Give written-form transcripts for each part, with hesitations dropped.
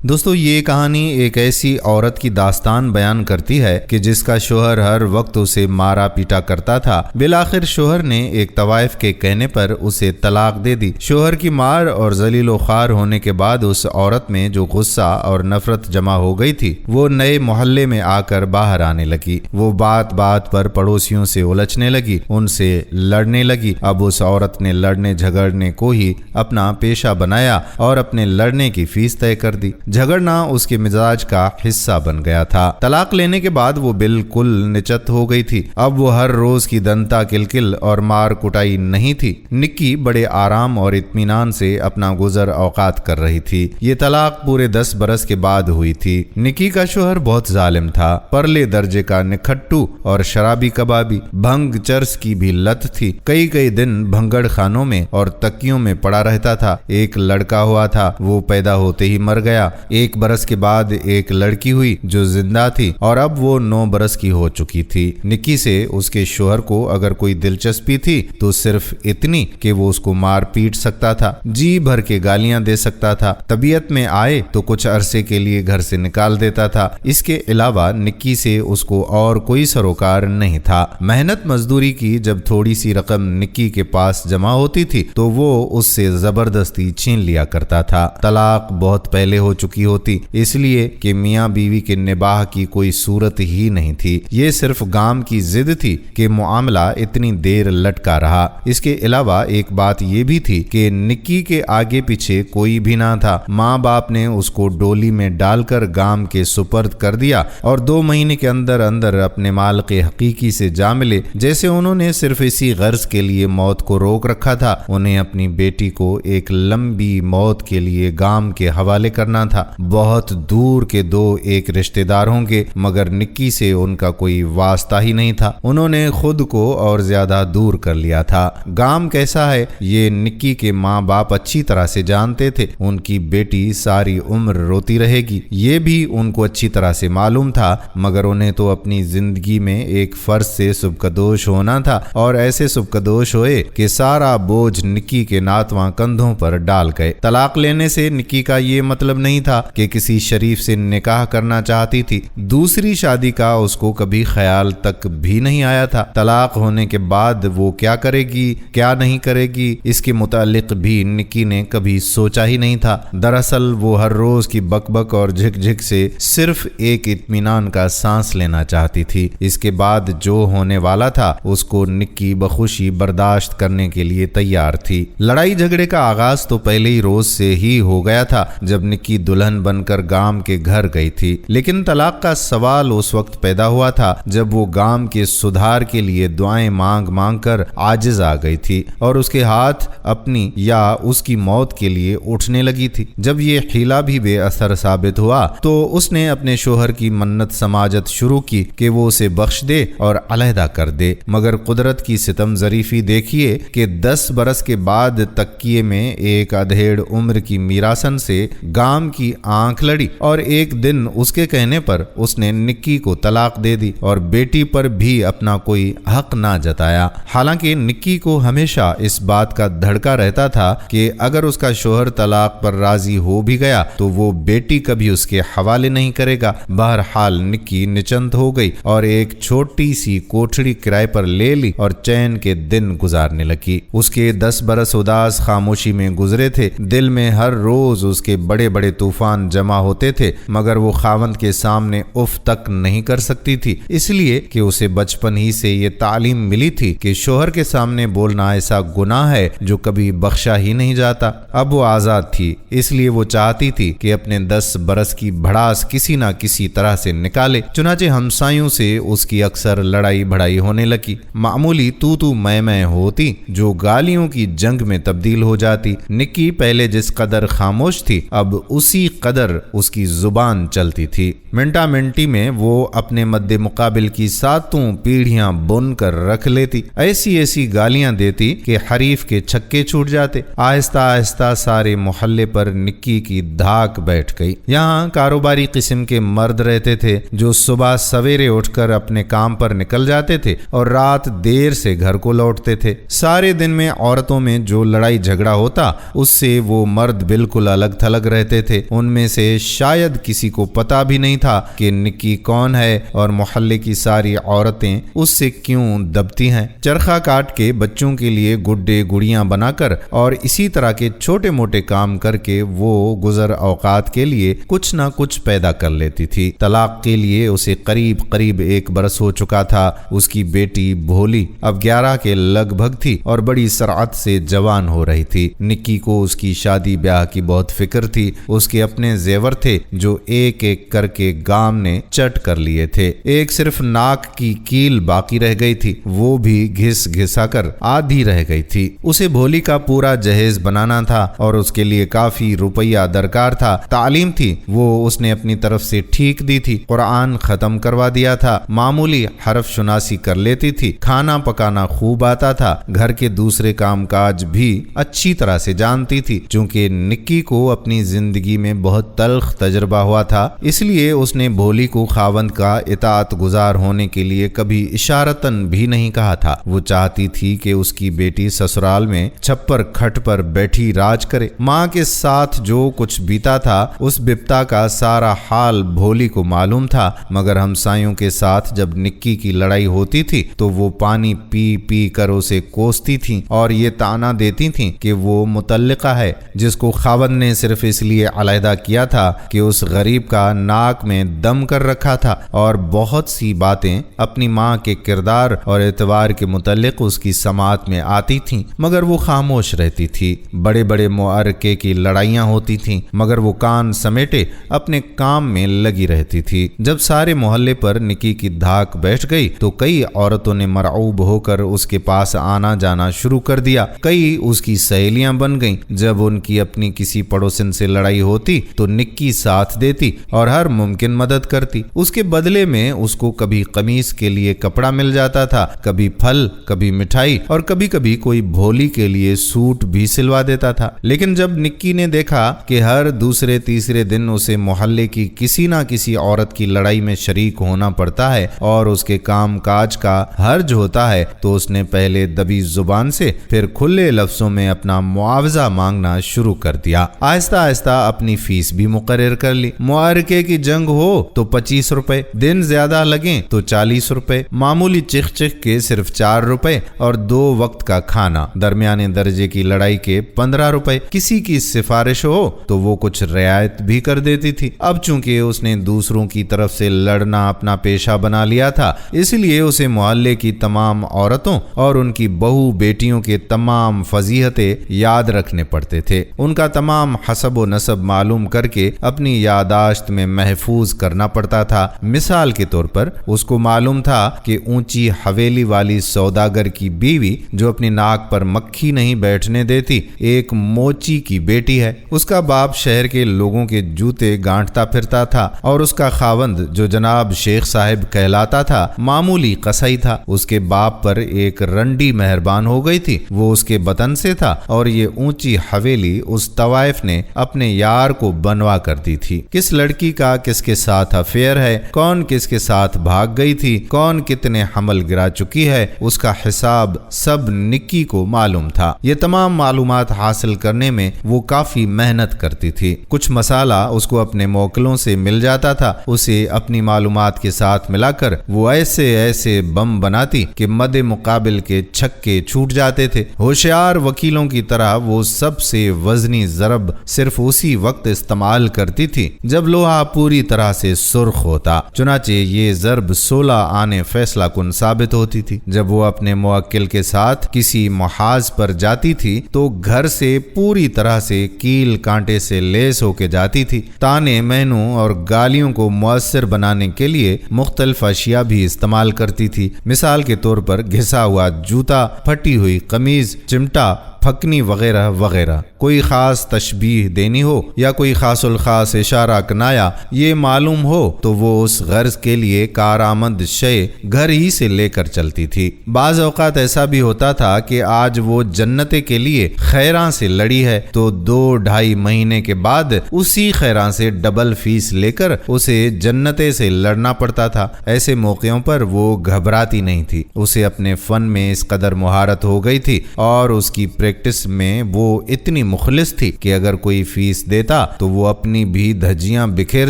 دوستو یہ کہانی ایک ایسی عورت کی داستان بیان کرتی ہے کہ جس کا شوہر ہر وقت اسے مارا پیٹا کرتا تھا۔ بالآخر شوہر نے ایک طوائف کے کہنے پر اسے طلاق دے دی۔ شوہر کی مار اور ذلیل و خوار ہونے کے بعد اس عورت میں جو غصہ اور نفرت جمع ہو گئی تھی وہ نئے محلے میں آ کر باہر آنے لگی۔ وہ بات بات پر پڑوسیوں سے الجھنے لگی، ان سے لڑنے لگی۔ اب اس عورت نے لڑنے جھگڑنے کو ہی اپنا پیشہ بنایا اور اپنے لڑنے کی فیس طے کر دی۔ جھگڑنا اس کے مزاج کا حصہ بن گیا تھا۔ طلاق لینے کے بعد وہ بالکل نچت ہو گئی تھی۔ اب وہ ہر روز کی دنتا کلکل اور مار کٹائی نہیں تھی۔ نکی بڑے آرام اور اطمینان سے اپنا گزر اوقات کر رہی تھی۔ یہ طلاق پورے 10 برس کے بعد ہوئی تھی۔ نکی کا شوہر بہت ظالم تھا، پرلے درجے کا نکھٹو اور شرابی کبابی، بھنگ چرس کی بھی لت تھی۔ کئی دن بھنگڑ خانوں میں اور تکیوں میں پڑا رہتا تھا۔ ایک لڑکا ہوا تھا، وہ پیدا ہوتے ہی مر گیا۔ 1 برس کے بعد ایک لڑکی ہوئی جو زندہ تھی اور اب وہ 9 برس کی ہو چکی تھی۔ نکی سے اس کے شوہر کو اگر کوئی دلچسپی تھی تو صرف اتنی کہ وہ اس کو مار پیٹ سکتا تھا، جی بھر کے گالیاں دے سکتا تھا، طبیعت میں آئے تو کچھ عرصے کے لیے گھر سے نکال دیتا تھا۔ اس کے علاوہ نکی سے اس کو اور کوئی سروکار نہیں تھا۔ محنت مزدوری کی جب تھوڑی سی رقم نکی کے پاس جمع ہوتی تھی تو وہ اس سے زبردستی چھین لیا کرتا تھا۔ طلاق بہت پہلے ہو چکی ہوتی، اس لیے کہ میاں بیوی کے نباہ کی کوئی صورت ہی نہیں تھی۔ یہ صرف گام کی ضد تھی کہ معاملہ اتنی دیر لٹکا رہا۔ اس کے علاوہ ایک بات یہ بھی تھی کہ نکی کے آگے پیچھے کوئی بھی نہ تھا۔ ماں باپ نے اس کو ڈولی میں ڈال کر گام کے سپرد کر دیا اور 2 مہینے کے اندر اپنے مالک حقیقی سے جا ملے۔ جیسے انہوں نے صرف اسی غرض کے لیے موت کو روک رکھا تھا، انہیں اپنی بیٹی کو ایک لمبی موت کے لیے گام کے حوالے کرنا تھا۔ بہت دور کے 2 ایک رشتہ دار ہوں گے، مگر نکی سے ان کا کوئی واسطہ ہی نہیں تھا۔ انہوں نے خود کو اور زیادہ دور کر لیا تھا۔ گام کیسا ہے یہ نکی کے ماں باپ اچھی طرح سے جانتے تھے۔ ان کی بیٹی ساری عمر روتی رہے گی، یہ بھی ان کو اچھی طرح سے معلوم تھا، مگر انہیں تو اپنی زندگی میں ایک فرض سے سبکدوش ہونا تھا اور ایسے سبکدوش ہوئے کہ سارا بوجھ نکی کے ناتواں کندھوں پر ڈال گئے۔ طلاق لینے سے نکی کا یہ مطلب نہیں تھا کہ کسی شریف سے نکاح کرنا چاہتی تھی۔ دوسری شادی کا اس کو کبھی خیال تک بھی نہیں آیا تھا۔ طلاق ہونے کے بعد وہ کیا کرے گی کیا نہیں کرے گی اس کے متعلق بھی نکی نے کبھی سوچا ہی نہیں تھا۔ دراصل وہ ہر روز کی بک بک اور جھک جھک سے صرف ایک اطمینان کا سانس لینا چاہتی تھی۔ اس کے بعد جو ہونے والا تھا اس کو نکی بخوشی برداشت کرنے کے لیے تیار تھی۔ لڑائی جھگڑے کا آغاز تو پہلے ہی روز سے ہی ہو گیا تھا جب نکی دلہن بن کر گام کے گھر گئی تھی، لیکن طلاق کا سوال اس وقت پیدا ہوا تھا جب وہ گام کے سدھار کے لیے دعائیں مانگ مانگ کر عاجز آ گئی تھی اور اس کے ہاتھ اپنی یا اس کی موت کے لیے اٹھنے لگی تھی۔ جب یہ حیلہ بھی بے اثر ثابت ہوا تو اس نے اپنے شوہر کی منت سماجت شروع کی کہ وہ اسے بخش دے اور علیحدہ کر دے، مگر قدرت کی ستم ظریفی دیکھیے کہ 10 برس کے بعد تکیے میں ایک ادھیڑ عمر کی میراسن سے گام کی آنکھ لڑی اور ایک دن اس کے کہنے پر اس نے نکی کو طلاق دے دی اور بیٹی پر بھی اپنا کوئی حق نہ جتایا۔ حالانکہ نکی کو ہمیشہ اس بات کا دھڑکا رہتا تھا کہ اگر اس کا شوہر طلاق پر راضی ہو بھی گیا تو وہ بیٹی کبھی اس کے حوالے نہیں کرے گا۔ بہرحال نکی نچند ہو گئی اور ایک چھوٹی سی کوٹھڑی کرائے پر لے لی اور چین کے دن گزارنے لگی۔ اس کے 10 برس اداس خاموشی میں گزرے تھے۔ دل میں ہر روز اس کے بڑے بڑے طوفان جمع ہوتے تھے، مگر وہ خاوند کے سامنے اف تک نہیں کر سکتی تھی، اس لیے کہ اسے بچپن ہی سے یہ تعلیم ملی تھی کہ شوہر کے سامنے بولنا ایسا گناہ ہے جو کبھی بخشا ہی نہیں جاتا۔ اب وہ آزاد تھی، اس لیے وہ چاہتی تھی کہ اپنے 10 برس کی بھڑاس کسی نہ کسی طرح سے نکالے۔ چنانچہ ہمسایوں سے اس کی اکثر لڑائی بھڑائی ہونے لگی۔ معمولی تو میں ہوتی جو گالیوں کی جنگ میں تبدیل ہو جاتی۔ نکی پہلے جس قدر خاموش تھی اب اسی قدر اس کی زبان چلتی تھی۔ منٹا منٹی میں وہ اپنے مد مقابل کی 7 پیڑھیاں بن کر رکھ لیتی، ایسی گالیاں دیتی کہ حریف کے چھکے چھوٹ جاتے۔ آہستہ آہستہ سارے محلے پر نکی کی دھاک بیٹھ گئی۔ یہاں کاروباری قسم کے مرد رہتے تھے جو صبح سویرے اٹھ کر اپنے کام پر نکل جاتے تھے اور رات دیر سے گھر کو لوٹتے تھے۔ سارے دن میں عورتوں میں جو لڑائی جھگڑا ہوتا اس سے وہ مرد بالکل الگ تھلگ رہتے تھے۔ ان میں سے شاید کسی کو پتا بھی نہیں تھا کہ نکی کون ہے اور محلے کی ساری عورتیں اس سے کیوں دبتی ہیں۔ چرخہ کاٹ کے بچوں کے لیے گڈے گڑیاں بنا کر اور اسی طرح کے چھوٹے موٹے کام کر کے وہ گزر اوقات کے لیے کچھ نہ کچھ پیدا کر لیتی تھی۔ طلاق کے لیے اسے قریب 1 برس ہو چکا تھا۔ اس کی بیٹی بھولی اب 11 کے لگ بھگ تھی اور بڑی سرعت سے جوان ہو رہی تھی۔ نکی کو اس کی شادی بیاہ کی بہت فکر تھی۔ اس کے اپنے زیور تھے جو ایک ایک کر کے گام نے چٹ کر لیے تھے۔ ایک صرف ناک کی کیل باقی رہ گئی تھی، وہ بھی گھس گھسا کر آدھی رہ گئی تھی۔ اسے بھولی کا پورا جہیز بنانا تھا اور اس کے لیے کافی روپیہ درکار تھا۔ تعلیم تھی وہ اس نے اپنی طرف سے ٹھیک دی تھی۔ قرآن ختم کروا دیا تھا، معمولی حرف شناسی کر لیتی تھی، کھانا پکانا خوب آتا تھا، گھر کے دوسرے کام کاج بھی اچھی طرح سے جانتی تھی۔ چونکہ نکی کو اپنی زندگی میں بہت تلخ تجربہ ہوا تھا، اس لیے اس نے بھولی کو خاوند کا اطاعت گزار ہونے کے لیے کبھی اشارتاً بھی نہیں کہا تھا۔ وہ چاہتی تھی کہ اس کی بیٹی سسرال میں چھپر کھٹ پر بیٹھی راج کرے۔ ماں کے ساتھ جو کچھ بیتا تھا اس بپتا کا سارا حال بھولی کو معلوم تھا، مگر ہمسایوں کے ساتھ جب نکی کی لڑائی ہوتی تھی تو وہ پانی پی پی کر اسے کوستی تھیں اور یہ طعنہ دیتی تھیں کہ وہ مطلقہ ہے، جس کو خاوند نے صرف اس لیے علیحدہ کیا تھا کہ اس غریب کا ناک میں دم کر رکھا تھا، اور بہت سی باتیں اپنی ماں کے کردار اور اعتبار کے متعلق اس کی سماعت میں آتی تھیں مگر وہ خاموش رہتی تھی۔ بڑے بڑے معرکے کی لڑائیاں ہوتی تھیں مگر وہ کان سمیٹے اپنے کام میں لگی رہتی تھی۔ جب سارے محلے پر نکی کی دھاک بیٹھ گئی تو کئی عورتوں نے مرعوب ہو کر اس کے پاس آنا جانا شروع کر دیا۔ کئی اس کی سہیلیاں بن گئیں۔ جب ان کی اپنی کسی پڑوسن سے لڑائی ہوتی تو نکی ساتھ دیتی اور ہر ممکن مدد کرتی۔ اس کے بدلے میں اس کو کبھی قمیص کے لیے کپڑا مل جاتا تھا، کبھی پھل، کبھی مٹھائی اور کبھی کبھی کوئی بھولی کے لیے سوٹ بھی سلوا دیتا تھا۔ لیکن جب نکی نے دیکھا کہ ہر دوسرے تیسرے دن اسے محلے کی کسی نہ کسی عورت کی لڑائی میں شریک ہونا پڑتا ہے اور اس کے کام کاج کا حرج ہوتا ہے تو اس نے پہلے دبی زبان سے پھر کھلے لفظوں میں اپنا معاوضہ مانگنا شروع کر دیا۔ آہستہ آہستہ اپنی فیس بھی مقرر کر لی۔ معرکے کی جنگ ہو تو 25 روپے، دن زیادہ لگیں تو 40 روپے، معمولی چخ چخ کے صرف 4 روپے اور 2 وقت کا کھانا، درمیانے درجے کی لڑائی کے 15 روپے۔ کسی کی سفارش ہو تو وہ کچھ رعایت بھی کر دیتی تھی۔ اب چونکہ اس نے دوسروں کی طرف سے لڑنا اپنا پیشہ بنا لیا تھا، اس لیے اسے محلے کی تمام عورتوں اور ان کی بہو بیٹیوں کے تمام فضیحتیں یاد رکھنے پڑتے تھے۔ ان کا تمام حسب و نسب معلوم کر کے اپنی یادداشت میں محفوظ کرنا پڑتا تھا۔ مثال کے طور پر اس کو معلوم تھا کہ اونچی حویلی والی سوداگر کی بیوی جو اپنی ناک پر مکھی نہیں بیٹھنے دیتی ایک موچی کی بیٹی ہے۔ اس کا باپ شہر کے لوگوں کے جوتے گانٹتا پھرتا تھا اور اس کا خاوند جو جناب شیخ صاحب کہلاتا تھا معمولی قصائی تھا۔ اس کے باپ پر ایک رنڈی مہربان ہو گئی تھی، وہ اس کے بطن سے تھا اور یہ اونچی حویلی اس طوائف نے اپنے یار کو بنوا کر دی تھی۔ کس لڑکی کا کس کے ساتھ افیئر ہے، کون کس کے ساتھ بھاگ گئی تھی، کون کتنے حمل گرا چکی ہے، اس کا حساب سب نکی کو معلوم تھا۔ یہ تمام معلومات حاصل کرنے میں وہ کافی محنت کرتی تھی۔ کچھ مسالہ اس کو اپنے موکلوں سے مل جاتا تھا، اسے اپنی معلومات کے ساتھ ملا کر وہ ایسے ایسے بم بناتی کہ مد مقابل کے چھکے چھوٹ جاتے تھے۔ ہوشیار وکیلوں کی طرح وہ سب سے وزنی ضرب صرف اسی وقت استعمال کرتی تھی جب لوہا پوری طرح سے سرخ ہوتا۔ چنانچہ یہ ضرب 16 آنے فیصلہ کن ثابت ہوتی تھی۔ جب وہ اپنے موکل کے ساتھ کسی محاذ پر جاتی تھی تو گھر سے پوری طرح سے کیل کانٹے سے لیس ہو کے جاتی تھی۔ تانے مہنوں اور گالیوں کو مؤثر بنانے کے لیے مختلف اشیاء بھی استعمال کرتی تھی۔ مثال کے طور پر گھسا ہوا جوتا، پھٹی ہوئی قمیض، چمٹا، پھکنی وغیرہ وغیرہ۔ کوئی خاص تشبیہ دینی ہو یا کوئی خاص الخاص اشارہ کنایا یہ معلوم ہو تو وہ اس غرض کے لیے کارآمد شے گھر ہی سے لے کر چلتی تھی۔ بعض اوقات ایسا بھی ہوتا تھا کہ آج وہ جنتے کے لیے خیراں سے لڑی ہے تو 2-2.5 مہینے کے بعد اسی خیراں سے ڈبل فیس لے کر اسے جنتے سے لڑنا پڑتا تھا۔ ایسے موقعوں پر وہ گھبراتی نہیں تھی۔ اسے اپنے فن میں اس قدر مہارت ہو گئی تھی اور اس کی پریکٹس میں وہ اتنی مخلص تھی کہ اگر کوئی فیس دیتا تو وہ اپنی بھی دھجیاں بکھیر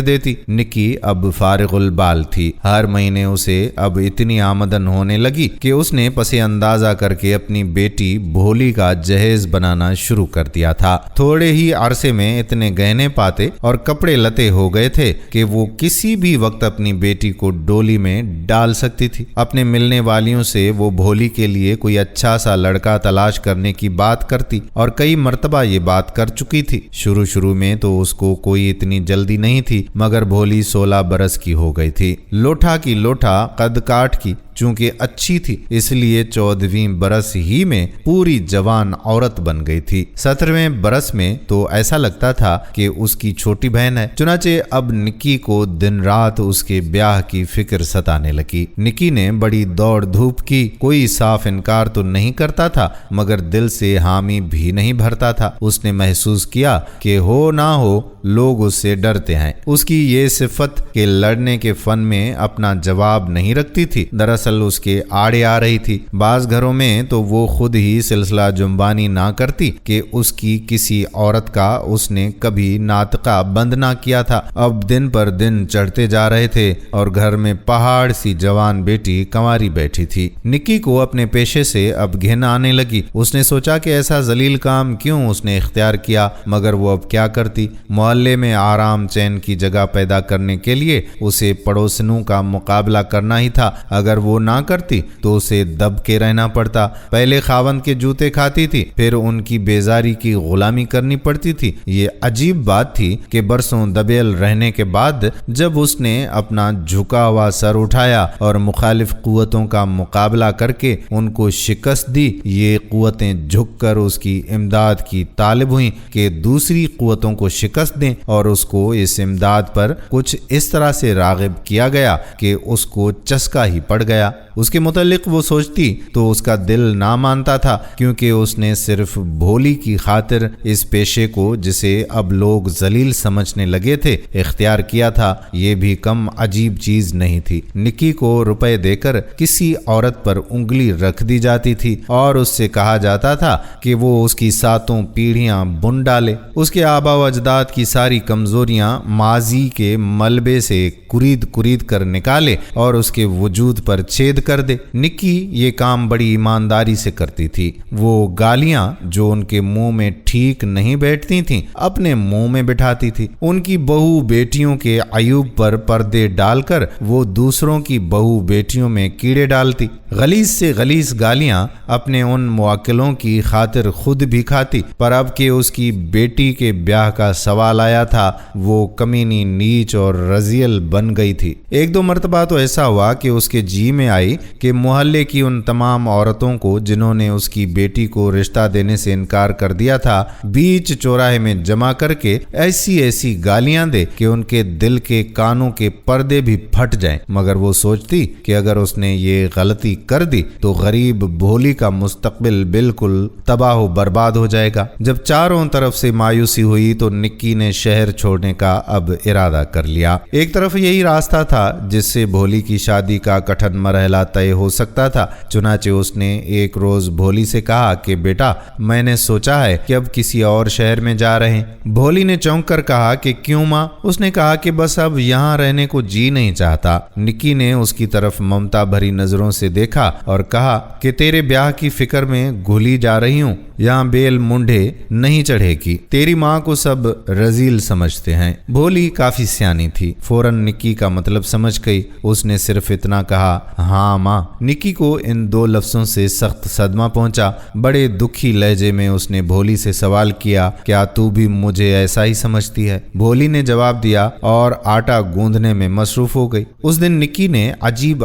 دیتی۔ نکی اب فارغ البال تھی۔ ہر مہینے اسے اب اتنی آمدن ہونے لگی کہ اس نے پس اندازہ کر کے اپنی بیٹی بھولی کا جہیز بنانا شروع کر دیا تھا۔ تھوڑے ہی عرصے میں اتنے گہنے پاتے اور کپڑے لتے ہو گئے تھے کہ وہ کسی بھی وقت اپنی بیٹی کو ڈولی میں ڈال سکتی تھی۔ اپنے ملنے والیوں سے وہ بھولی کے لیے کوئی اچھا سا لڑکا تلاش کرنے کی بات کرتی اور کئی مرتبہ یہ بات کر چکی تھی۔ شروع میں تو اس کو کوئی اتنی جلدی نہیں تھی، مگر بھولی 16 برس کی ہو گئی تھی۔ لوٹھا کی لوٹھا، قد کاٹ کی، چونکہ اچھی تھی اس لیے 14ویں برس ہی میں پوری جوان عورت بن گئی تھی۔ 17ویں برس میں تو ایسا لگتا تھا کہ اس کی چھوٹی بہن ہے۔ چنانچہ اب نکی کو دن رات اس کے بیاہ کی فکر ستانے لگی۔ نکی نے بڑی دوڑ دھوپ کی، کوئی صاف انکار تو نہیں کرتا تھا مگر دل سے حامی بھی نہیں بھرتا تھا۔ اس نے محسوس کیا کہ ہو نہ ہو لوگ اس سے ڈرتے ہیں۔ اس کی یہ صفت کہ لڑنے کے فن میں اپنا جواب نہیں رکھتی تھی، دراصل اس کے آڑے آ رہی تھی۔ بعض گھروں میں تو وہ خود ہی سلسلہ جنبانی نہ کرتی کہ اس کی کسی عورت کا اس نے کبھی ناطقہ بند نہ کیا تھا۔ اب دن پر دن چڑھتے جا رہے تھے اور گھر میں پہاڑ سی جوان بیٹی کنواری بیٹھی تھی۔ نکی کو اپنے پیشے سے اب گھن آنے لگی۔ اس نے سوچا کہ ایسا ذلیل کام کیوں اس نے اختیار کیا، مگر وہ اب کیا کرتی۔ محلے میں آرام چین کی جگہ پیدا کرنے کے لیے اسے پڑوسنوں کا مقابلہ کرنا ہی تھا۔ اگر وہ نہ کرتی تو اسے دب کے رہنا پڑتا۔ پہلے خاوند کے جوتے کھاتی تھی، پھر ان کی بیزاری کی غلامی کرنی پڑتی تھی۔ یہ عجیب بات تھی کہ برسوں دبیل رہنے کے بعد جب اس نے اپنا جھکا ہوا سر اٹھایا اور مخالف قوتوں کا مقابلہ کر کے ان کو شکست دی، یہ قوتیں جھک کر اس کی امداد کی طالب ہوئیں کہ دوسری قوتوں کو شکست دیں، اور اس کو اس امداد پر کچھ اس طرح سے راغب کیا گیا کہ اس کو چسکا ہی پڑ گیا۔ اس کے متعلق وہ سوچتی تو اس کا دل نہ مانتا تھا، کیونکہ اس نے صرف بھولی کی خاطر اس پیشے کو جسے اب لوگ ذلیل سمجھنے لگے تھے اختیار کیا تھا۔ یہ بھی کم عجیب چیز نہیں تھی۔ نکی کو روپے دے کر کسی عورت پر انگلی رکھ دی جاتی تھی اور اس سے کہا جاتا تھا کہ وہ اس کی 7 پیڑھیاں بن ڈالے، اس کے آبا و اجداد کی ساری کمزوریاں ماضی کے ملبے سے کرید کر نکالے اور اس کے وجود پر چھید کر دے۔ نکی یہ کام بڑی ایمانداری سے کرتی تھی۔ وہ گالیاں جو ان کے منہ میں ٹھیک نہیں بیٹھتی تھیں اپنے منہ میں بٹھاتی تھی۔ ان کی بہو بیٹیوں کے عیوب پر پردے ڈال کر وہ دوسروں کی بہو بیٹیوں میں کیڑے ڈالتی۔ غلیظ سے غلیظ گالیاں اپنے ان موکلوں کی خاطر خود بھی کھاتی، پر اب کہ اس کی بیٹی کے بیاہ کا سوال آیا تھا وہ کمینی، نیچ اور رذیل بن گئی تھی۔ ایک دو مرتبہ تو ایسا ہوا کہ اس کے جی میں آئی کہ محلے کی ان تمام عورتوں کو جنہوں نے اس کی بیٹی کو رشتہ دینے سے انکار کر دیا تھا بیچ چوراہے میں جمع کر کے ایسی گالیاں دے کہ ان کے دل کے کانوں کے پردے بھی پھٹ جائیں، مگر وہ سوچتی کہ اگر اس نے یہ غلطی کر دی تو غریب بھولی کا مستقبل بالکل تباہ و برباد ہو جائے گا۔ جب چاروں طرف سے مایوسی ہوئی تو نکی نے شہر چھوڑنے کا اب ارادہ کر لیا۔ ایک طرف یہی راستہ تھا جس سے بھولی کی شادی کا کٹھن مرحلہ طے ہو سکتا تھا۔ چنانچہ اس نے ایک روز بھولی سے کہا کہ بیٹا، میں نے سوچا ہے کہ اب کسی اور شہر میں جا رہے ہیں۔ بھولی نے چونک کر کہا کہ کیوں ماں؟ اس نے کہا کہ بس اب یہاں رہنے کو جی نہیں چاہتا۔ نکی نے اس کی طرف ممتا بھری نظروں سے دیکھا اور کہا کہ تیرے بیاہ کی فکر میں گھلی جا رہی ہوں، یہاں بیل منڈے نہیں چڑھے گی، تیری ماں کو سب رذیل سمجھتے ہیں۔ بھولی کافی سیانی تھی، فوراً نکی کا مطلب سمجھ گئی۔ اس نے صرف اتنا کہا، ہاں ماں۔ نکی کو ان 2 لفظوں سے سخت صدمہ پہنچا۔ بڑے دکھی لہجے میں اس نے بھولی سے سوال کیا، کیا تو بھی مجھے ایسا ہی سمجھتی ہے؟ بھولی نے جواب دیا اور آٹا گوندھنے میں مصروف ہو گئی۔ اس دن نکی نے عجیب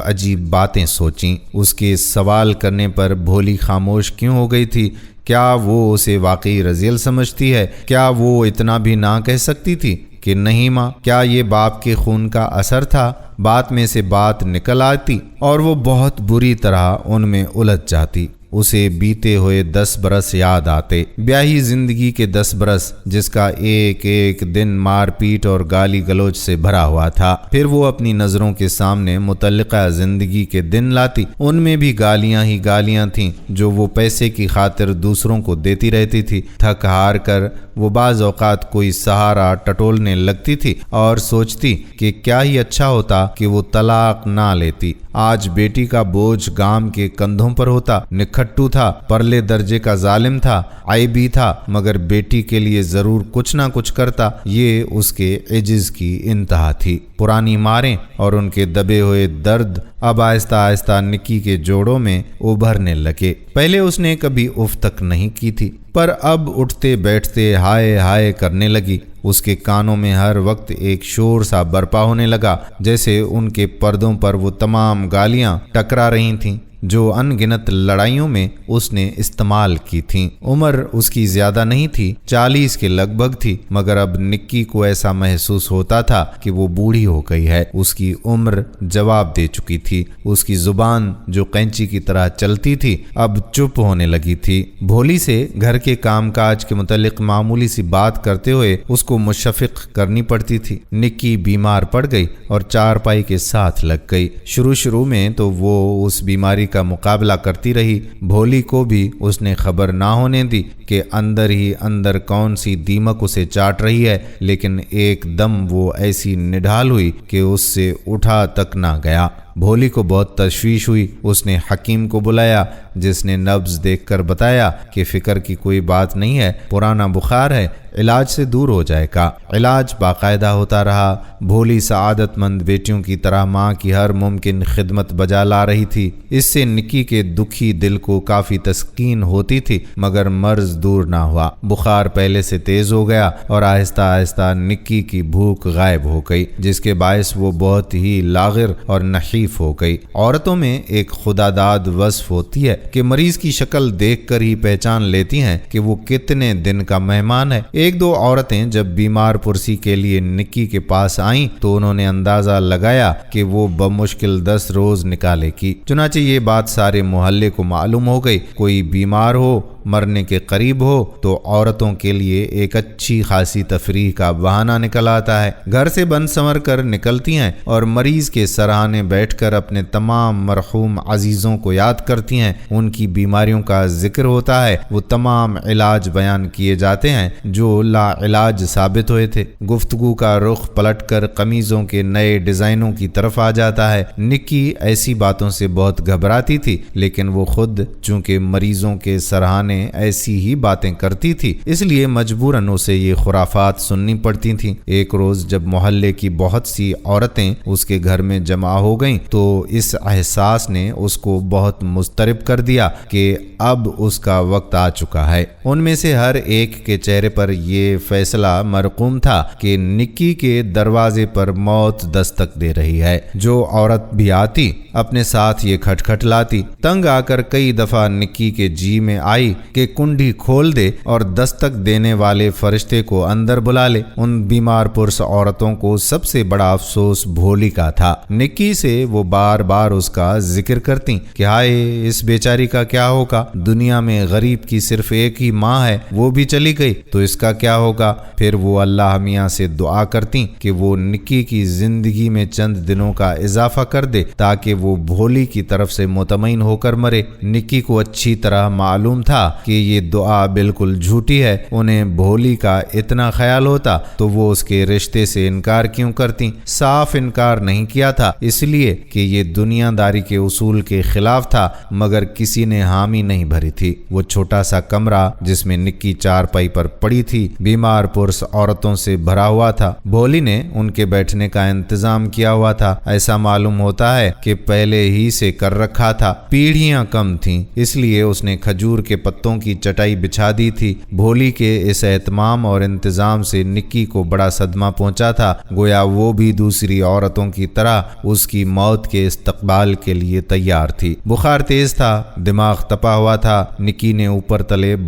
باتیں سوچیں۔ اس کے سوال کرنے پر بھولی خاموش کیوں ہو گئی تھی؟ کیا وہ اسے واقعی رذیل سمجھتی ہے؟ کیا وہ اتنا بھی نہ کہہ سکتی تھی کہ نہیں ماں؟ کیا یہ باپ کے خون کا اثر تھا؟ بات میں سے بات نکل آتی اور وہ بہت بری طرح ان میں الجھ جاتی۔ اسے بیتے ہوئے 10 برس یاد آتے، بیاہی زندگی کے 10 برس جس کا ایک ایک دن مار پیٹ اور گالی گلوچ سے بھرا ہوا تھا۔ پھر وہ اپنی نظروں کے سامنے متعلقہ زندگی کے دن لاتی، ان میں بھی گالیاں ہی گالیاں تھیں جو وہ پیسے کی خاطر دوسروں کو دیتی رہتی تھی۔ تھک ہار کر وہ بعض اوقات کوئی سہارا ٹٹولنے لگتی تھی اور سوچتی کہ کیا ہی اچھا ہوتا کہ وہ طلاق نہ لیتی۔ آج بیٹی کا بوجھ گام کے کندھوں پر ہوتا، نکھٹو تھا، پرلے درجے کا ظالم تھا، عیبی تھا، مگر بیٹی کے لیے ضرور کچھ نہ کچھ کرتا، یہ اس کے عجز کی انتہا تھی۔ پرانی ماریں اور ان کے دبے ہوئے درد اب آہستہ آہستہ نکی کے جوڑوں میں ابھرنے لگے۔ پہلے اس نے کبھی اف تک نہیں کی تھی، پر اب اٹھتے بیٹھتے ہائے ہائے کرنے لگی۔ اس کے کانوں میں ہر وقت ایک شور سا برپا ہونے لگا، جیسے ان کے پردوں پر وہ تمام گالیاں ٹکرا رہی تھیں جو ان گنت لڑائیوں میں اس نے استعمال کی تھیں۔ عمر اس کی زیادہ نہیں تھی، 40 کے لگ بھگ تھی، مگر اب نکی کو ایسا محسوس ہوتا تھا کہ وہ بوڑھی ہو گئی ہے۔ اس کی عمر جواب دے چکی تھی، اس کی زبان جو قینچی کی طرح چلتی تھی اب چپ ہونے لگی تھی۔ بھولی سے گھر کے کام کاج کے متعلق معمولی سی بات کرتے ہوئے اس کو مشفق کرنی پڑتی تھی۔ نکی بیمار پڑ گئی اور چارپائی کے ساتھ لگ گئی۔ شروع میں تو وہ اس بیماری کا مقابلہ کرتی رہی، بھولی کو بھی اس نے خبر نہ ہونے دی کہ اندر ہی اندر کون سی دیمک اسے چاٹ رہی ہے، لیکن ایک دم وہ ایسی نڈھال ہوئی کہ اس سے اٹھا تک نہ گیا۔ بھولی کو بہت تشویش ہوئی، اس نے حکیم کو بلایا جس نے نبض دیکھ کر بتایا کہ فکر کی کوئی بات نہیں ہے، پرانا بخار ہے، علاج سے دور ہو جائے گا۔ علاج باقاعدہ ہوتا رہا۔ بھولی سعادت مند بیٹیوں کی طرح ماں کی ہر ممکن خدمت بجا لا رہی تھی۔ اس سے نکی کے دکھی دل کو کافی تسکین ہوتی تھی، مگر مرض دور نہ ہوا۔ بخار پہلے سے تیز ہو گیا اور آہستہ آہستہ نکی کی بھوک غائب ہو گئی، جس کے باعث وہ بہت ہی لاغر اور نحیف ہو گئی۔ عورتوں میں ایک خداداد وصف ہوتی ہے کہ مریض کی شکل دیکھ کر ہی پہچان لیتی ہیں کہ وہ کتنے دن کا مہمان ہے۔ ایک دو عورتیں جب بیمار پرسی کے لیے نکی کے پاس آئیں تو انہوں نے اندازہ لگایا کہ وہ بمشکل 10 روز نکالے گی۔ چنانچہ یہ بات سارے محلے کو معلوم ہو گئی۔ کوئی بیمار ہو، مرنے کے قریب ہو تو عورتوں کے لیے ایک اچھی خاصی تفریح کا بہانہ نکل آتا ہے۔ گھر سے بن سنور کر نکلتی ہیں اور مریض کے سراہانے بیٹھ کر اپنے تمام مرحوم عزیزوں کو یاد کرتی ہیں۔ ان کی بیماریوں کا ذکر ہوتا ہے، وہ تمام علاج بیان کیے جاتے ہیں جو لا علاج ثابت ہوئے تھے۔ گفتگو کا رخ پلٹ کر قمیضوں کے نئے ڈیزائنوں کی طرف آ جاتا ہے۔ نکی ایسی باتوں سے بہت گھبراتی تھی، لیکن وہ خود چونکہ مریضوں کے سراہانے ایسی ہی باتیں کرتی تھی، اس لیے مجبوراً اسے یہ خرافات سننی پڑتی تھیں۔ ایک روز جب محلے کی بہت سی عورتیں اس کے گھر میں جمع ہو گئیں تو اس احساس نے اس کو بہت مضطرب کر دیا کہ اب اس کا وقت آ چکا ہے۔ ان میں سے ہر ایک کے چہرے پر یہ فیصلہ مرقوم تھا کہ نکی کے دروازے پر موت دستک دے رہی ہے۔ جو عورت بھی آتی اپنے ساتھ یہ کھٹکھٹ لاتی۔ تنگ آ کر کئی دفعہ نکی کے جی میں آئی کہ کنڈی کھول دے اور دستک دینے والے فرشتے کو اندر بلا لے۔ ان بیمار پرس عورتوں کو سب سے بڑا افسوس بھولی کا تھا۔ نکی سے وہ بار بار اس کا ذکر کرتی کہ ہائے اس بیچاری کا کیا ہوگا، دنیا میں غریب کی صرف ایک ہی ماں ہے، وہ بھی چلی گئی تو اس کا کیا ہوگا۔ پھر وہ اللہ میاں سے دعا کرتی کہ وہ نکی کی زندگی میں چند دنوں کا اضافہ کر دے تاکہ وہ بھولی کی طرف سے مطمئن ہو کر مرے۔ نکی کو اچھی طرح معلوم تھا کہ یہ دعا بالکل جھوٹی ہے۔ انہیں بھولی کا اتنا خیال ہوتا تو وہ اس کے رشتے سے انکار کیوں کرتی؟ صاف انکار نہیں کیا تھا اس لیے کہ یہ دنیا داری کے اصول کے خلاف تھا، مگر کسی نے حامی نہیں بھری تھی۔ وہ چھوٹا سا کمرہ جس میں نکی چارپائی پر پڑی تھی بیمار پرس عورتوں سے بھرا ہوا تھا۔ بھولی نے ان کے بیٹھنے کا انتظام کیا ہوا تھا، ایسا معلوم ہوتا ہے کہ پہلے ہی سے کر رکھا تھا۔ پیڑھیاں کم تھیں اس لیے اس نے کھجور کے پتوں کی چٹائی بچھا دی تھی۔ بھولی کے اس اہتمام اور انتظام سے نکی کو بڑا صدمہ پہنچا تھا، گویا وہ بھی دوسری عورتوں کی طرح اس کی موت کے استقبال کے لیے تیار تھی۔ بخار تیز تھا، دماغ تپا ہوا تھا۔ نکی نے اوپر تلے